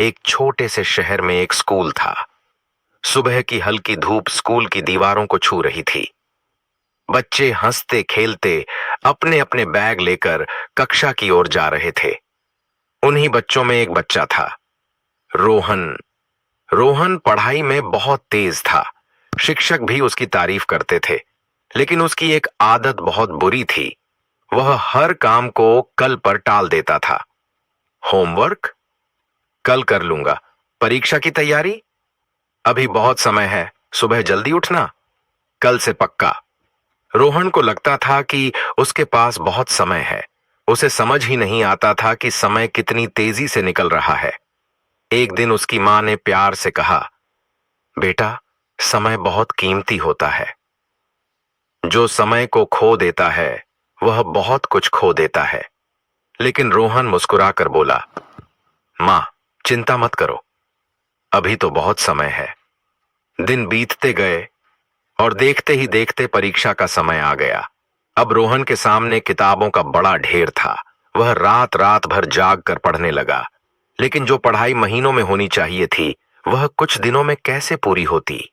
एक छोटे से शहर में एक स्कूल था। सुबह की हल्की धूप स्कूल की दीवारों को छू रही थी। बच्चे हंसते खेलते अपने अपने बैग लेकर कक्षा की ओर जा रहे थे। उन्हीं बच्चों में एक बच्चा था, रोहन। रोहन पढ़ाई में बहुत तेज था। शिक्षक भी उसकी तारीफ करते थे, लेकिन उसकी एक आदत बहुत बुरी थी। वह हर काम को कल पर टाल देता था। होमवर्क कल कर लूंगा, परीक्षा की तैयारी अभी बहुत समय है, सुबह जल्दी उठना, कल से पक्का। रोहन को लगता था कि उसके पास बहुत समय है। उसे समझ ही नहीं आता था कि समय कितनी तेजी से निकल रहा है। एक दिन उसकी मां ने प्यार से कहा, बेटा, समय बहुत कीमती होता है। जो समय को खो देता है वह बहुत कुछ खो देता है। लेकिन रोहन मुस्कुराकर बोला, मां, चिंता मत करो, अभी तो बहुत समय है। दिन बीतते गए और देखते ही देखते परीक्षा का समय आ गया। अब रोहन के सामने किताबों का बड़ा ढेर था। वह रात रात भर जाग कर पढ़ने लगा, लेकिन जो पढ़ाई महीनों में होनी चाहिए थी वह कुछ दिनों में कैसे पूरी होती।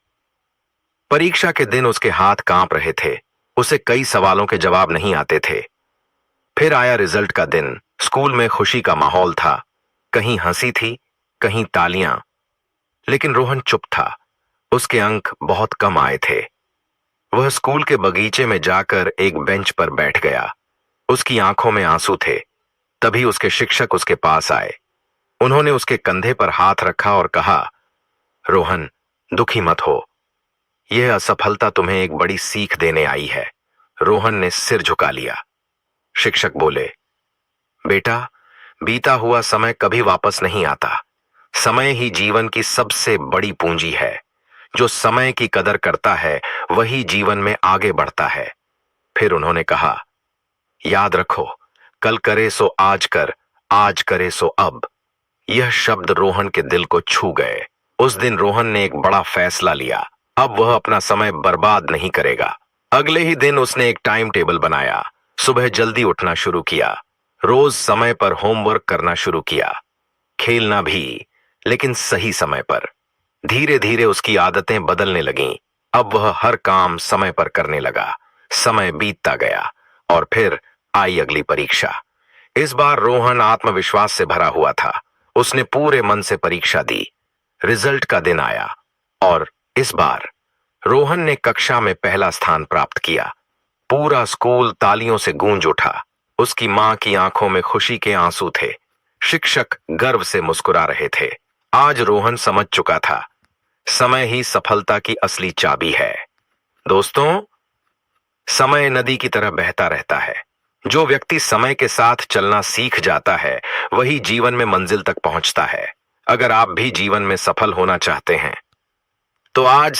परीक्षा के दिन उसके हाथ कांप रहे थे। उसे कई सवालों के जवाब नहीं आते थे। फिर आया रिजल्ट का दिन। स्कूल में खुशी का माहौल था। कहीं हंसी थी, कहीं तालियां। लेकिन रोहन चुप था। उसके अंक बहुत कम आए थे। वह स्कूल के बगीचे में जाकर एक बेंच पर बैठ गया। उसकी आंखों में आंसू थे। तभी उसके शिक्षक उसके पास आए। उन्होंने उसके कंधे पर हाथ रखा और कहा, रोहन, दुखी मत हो। यह असफलता तुम्हें एक बड़ी सीख देने आई है। रोहन ने सिर झुका लिया। शिक्षक बोले, बेटा, बीता हुआ समय कभी वापस नहीं आता। समय ही जीवन की सबसे बड़ी पूंजी है। जो समय की कदर करता है वही जीवन में आगे बढ़ता है। फिर उन्होंने कहा, याद रखो, कल करे सो आज कर, आज करे सो अब। यह शब्द रोहन के दिल को छू गए। उस दिन रोहन ने एक बड़ा फैसला लिया। अब वह अपना समय बर्बाद नहीं करेगा। अगले ही दिन उसने एक टाइम टेबल बनाया। सुबह जल्दी उठना शुरू किया। रोज समय पर होमवर्क करना शुरू किया। खेलना भी, लेकिन सही समय पर। धीरे धीरे उसकी आदतें बदलने लगीं। अब वह हर काम समय पर करने लगा। समय बीतता गया और फिर आई अगली परीक्षा। इस बार रोहन आत्मविश्वास से भरा हुआ था। उसने पूरे मन से परीक्षा दी। रिजल्ट का दिन आया और इस बार रोहन ने कक्षा में पहला स्थान प्राप्त किया। पूरा स्कूल तालियों से गूंज उठा। उसकी मां की आंखों में खुशी के आंसू थे। शिक्षक गर्व से मुस्कुरा रहे थे। आज रोहन समझ चुका था, समय ही सफलता की असली चाबी है। दोस्तों, समय नदी की तरह बहता रहता है। जो व्यक्ति समय के साथ चलना सीख जाता है वही जीवन में मंजिल तक पहुंचता है। अगर आप भी जीवन में सफल होना चाहते हैं तो आज